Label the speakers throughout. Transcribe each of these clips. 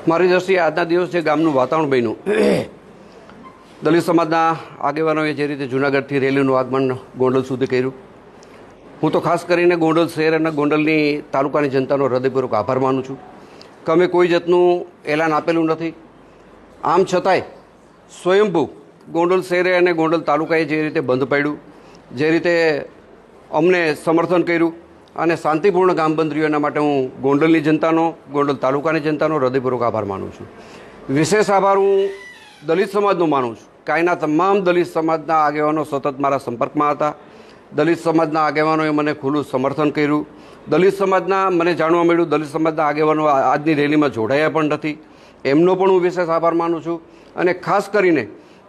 Speaker 1: મારી દ્રષ્ટિએ આજના દિવસ જે ગામનું વાતાવરણ બન્યું, દલિત સમાજના આગેવાનોએ જે રીતે જૂનાગઢથી રેલીનું આગમન ગોંડલ સુધી કર્યું, હું તો ખાસ કરીને ગોંડલ શહેર અને ગોંડલની તાલુકાની જનતાનો હૃદયપૂર્વક આભાર માનું છું કે અમે કોઈ જાતનું એલાન આપેલું નથી. આમ છતાંય સ્વયંભૂ ગોંડલ શહેરે અને ગોંડલ તાલુકાએ જે રીતે બંધ પાડ્યું, જે રીતે અમને સમર્થન કર્યું અને શાંતિપૂર્ણ ગામ બંધ રહ્યું, એના માટે હું ગોંડલની જનતાનો, ગોંડલ તાલુકાની જનતાનો હૃદયપૂર્વક આભાર માનું છું. વિશેષ આભાર હું દલિત સમાજનો માનું છું કે અહીંના તમામ દલિત સમાજના આગેવાનો સતત મારા સંપર્કમાં હતા. દલિત સમાજના આગેવાનોએ મને ખુલ્લું સમર્થન કર્યું. દલિત સમાજના મને જાણવા મળ્યું દલિત સમાજના આગેવાનો આજની રેલીમાં જોડાયા પણ નથી, એમનો પણ હું વિશેષ આભાર માનું છું. અને ખાસ કરીને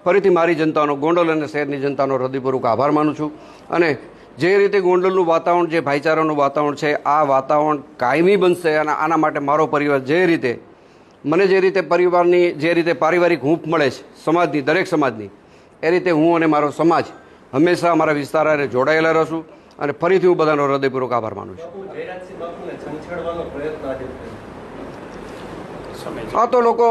Speaker 1: ફરીથી મારી જનતાનો, ગોંડલ અને શહેરની જનતાનો હૃદયપૂર્વક આભાર માનું છું. અને જે રીતે ગોંડલનું વાતાવરણ, જે ભાઈચારાનું વાતાવરણ છે, આ વાતાવરણ કાયમી બનશે. અને આના માટે મારો પરિવાર જે રીતે મને જે રીતે પરિવારની જે રીતે પારિવારિક હૂંફ મળે છે સમાજની, દરેક સમાજની, એ રીતે હું અને મારો સમાજ હંમેશા અમારા વિસ્તાર સાથે જોડાયેલા રહીશું. અને ફરીથી હું બધાનો હૃદયપૂર્વક આભાર માનું છું. હા, તો લોકો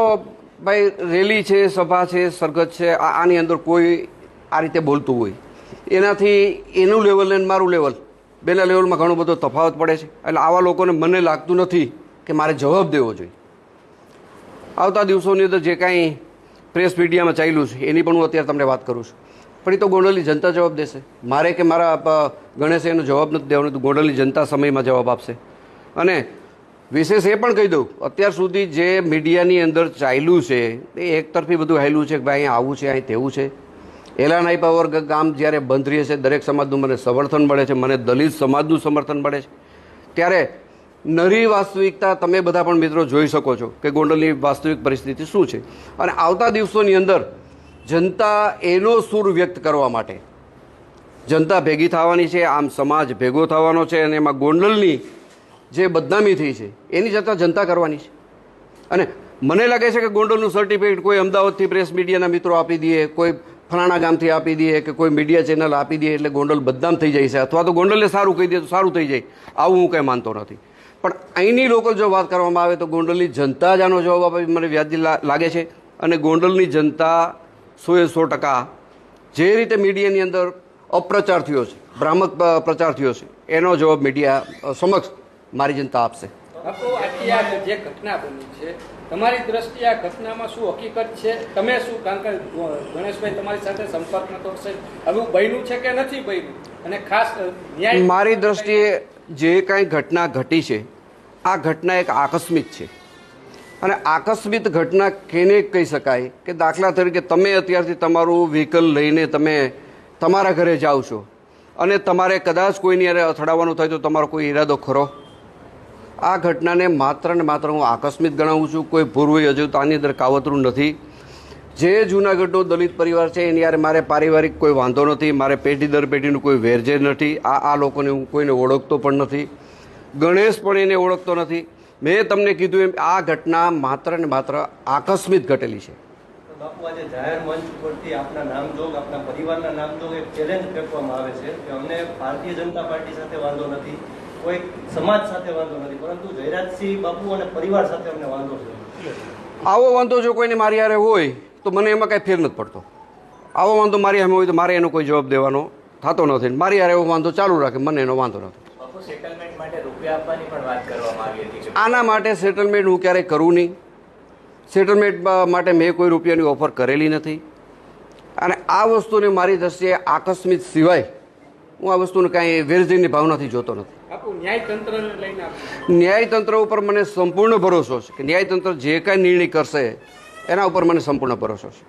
Speaker 1: ભાઈ રેલી છે, સભા છે, સરઘસ છે, આની અંદર કોઈ આ રીતે બોલતું હોય, એનાથી એનું લેવલ અને મારું લેવલ, બેના લેવલમાં ઘણો બધો તફાવત પડે છે. એટલે આવા લોકોને મને લાગતું નથી કે મારે જવાબ દેવો જોઈએ. આવતા દિવસોની અંદર જે કાંઈ પ્રેસ મીડિયામાં ચાલ્યું છે એની પણ હું અત્યારે તમને વાત કરું છું, પણ એ તો ગોંડલની જનતા જવાબ દેશે. મારે કે મારા ગણેશે એનો જવાબ નથી દેવાનો, તો ગોંડલની જનતા સમયમાં જવાબ આપશે. અને વિશેષ એ પણ કહી દઉં, અત્યાર સુધી જે મીડિયાની અંદર ચાલ્યું છે એ એકતરફી બધું હાલ્યું છે કે ભાઈ અહીં આવું છે, અહીં તેવું છે. એલાન આપ્યા વગર ગામ જ્યારે બંધ રહે છે, દરેક સમાજનું મને સમર્થન મળે છે, મને દલિત સમાજનું સમર્થન મળે છે, ત્યારે નરી વાસ્તવિકતા તમે બધા પણ મિત્રો જોઈ શકો છો કે ગોંડલની વાસ્તવિક પરિસ્થિતિ શું છે. અને આવતા દિવસોની અંદર જનતા એનો સૂર વ્યક્ત કરવા માટે જનતા ભેગી થવાની છે, આમ સમાજ ભેગો થવાનો છે. અને એમાં ગોંડલની જે બદનામી થઈ છે એની ચર્ચા જનતા કરવાની છે. અને મને લાગે છે કે ગોંડલનું સર્ટિફિકેટ કોઈ અમદાવાદથી પ્રેસ મીડિયાના મિત્રો આપી દે, કોઈ ફલાણા ગામથી આપી દે, કે કોઈ મીડિયા ચેનલ આપી દે એટલે ગોંડલ બદનામ થઈ જાય છે, અથવા તો ગોંડલને સારું કહી દે તો સારું થઈ જાય, આવું હું કંઈ માનતો નથી. પણ અહીંની લોકલ જો વાત કરવામાં આવે તો ગોંડલની જનતા જ આનો જવાબ આપે મને વ્યાજબી લાગે છે. અને ગોંડલની જનતા 100% જે રીતે મીડિયાની અંદર અપ્રચાર થયો છે, ભ્રામક પ્રચાર થયો છે, એનો જવાબ મીડિયા સમક્ષ મારી જનતા આપશે.
Speaker 2: જે ઘટના બની છે, તમારી દ્રષ્ટિએ આ ઘટનામાં શું હકીકત છે? તમે શું, કારણ કે ગણેશભાઈ તમારી સાથે સંપર્ક નતો હશે, હવે બન્યું છે કે નથી બન્યું? અને ખાસ ન્યાય, મારી દ્રષ્ટિએ
Speaker 1: જે કાંઈ ઘટના ઘટી છે, આ ઘટના એક આકસ્મિક છે. અને આકસ્મિક ઘટના કેને કહી શકાય કે દાખલા તરીકે તમે અત્યારથી તમારું વ્હીકલ લઈને તમે તમારા ઘરે જાઓ છો અને તમારે કદાચ કોઈની અરે અથડાવવાનું થાય તો તમારો કોઈ ઈરાદો ખરો? આ ઘટનાને માત્ર ને માત્ર હું આકસ્મિક ગણાવું છું. કોઈ પૂર્વ હજુ તો આની અંદર કાવતરું નથી. જે જૂનાગઢનો દલિત પરિવાર છે એની યારે મારે પારિવારિક કોઈ વાંધો નથી, મારે પેઢી દર પેઢીનું કોઈ વેરઝેર નથી. આ લોકોને હું કોઈને ઓળખતો પણ નથી, ગણેશ પણ એને ઓળખતો નથી. મેં તમને કીધું એમ આ ઘટના માત્ર ને માત્ર આકસ્મિક ઘટેલી છે.
Speaker 3: બાપુ, આજે જાહેર મંચ પરથી આપના નામજોગ, આપના પરિવારના નામજોગ એક ચેલેન્જ ફેંકવામાં આવે છે કે અમને ભારતીય જનતા પાર્ટી સાથે વાંધો નથી, કોઈ સમાજ સાથે વાંધો નથી, પરંતુ જયરાજસિંહ બાપુ અને પરિવાર સાથે અમને વાંધો છે.
Speaker 1: આવો વાંધો જો કોઈને મારી હારે હોય તો મને એમાં કાંઈ ફેર નથી પડતો. આવો વાંધો મારી સામે હોય તો મારે એનો કોઈ જવાબ દેવાનો થતો નથી. મારી હારે એવો વાંધો ચાલુ રાખે, મને એનો વાંધો નથી. આના માટે સેટલમેન્ટ હું ક્યારેય કરું નહીં. સેટલમેન્ટ માટે મેં કોઈ રૂપિયાની ઓફર કરેલી નથી. અને આ વસ્તુને મારી દ્રષ્ટિએ આકસ્મિક સિવાય હું આ વસ્તુને કાંઈ વેરઝેરની ભાવનાથી જોતો નથી. ન્યાયતંત્ર ઉપર મને સંપૂર્ણ ભરોસો છે કે ન્યાયતંત્ર જે કાંઈ નિર્ણય કરશે એના ઉપર મને સંપૂર્ણ ભરોસો છે.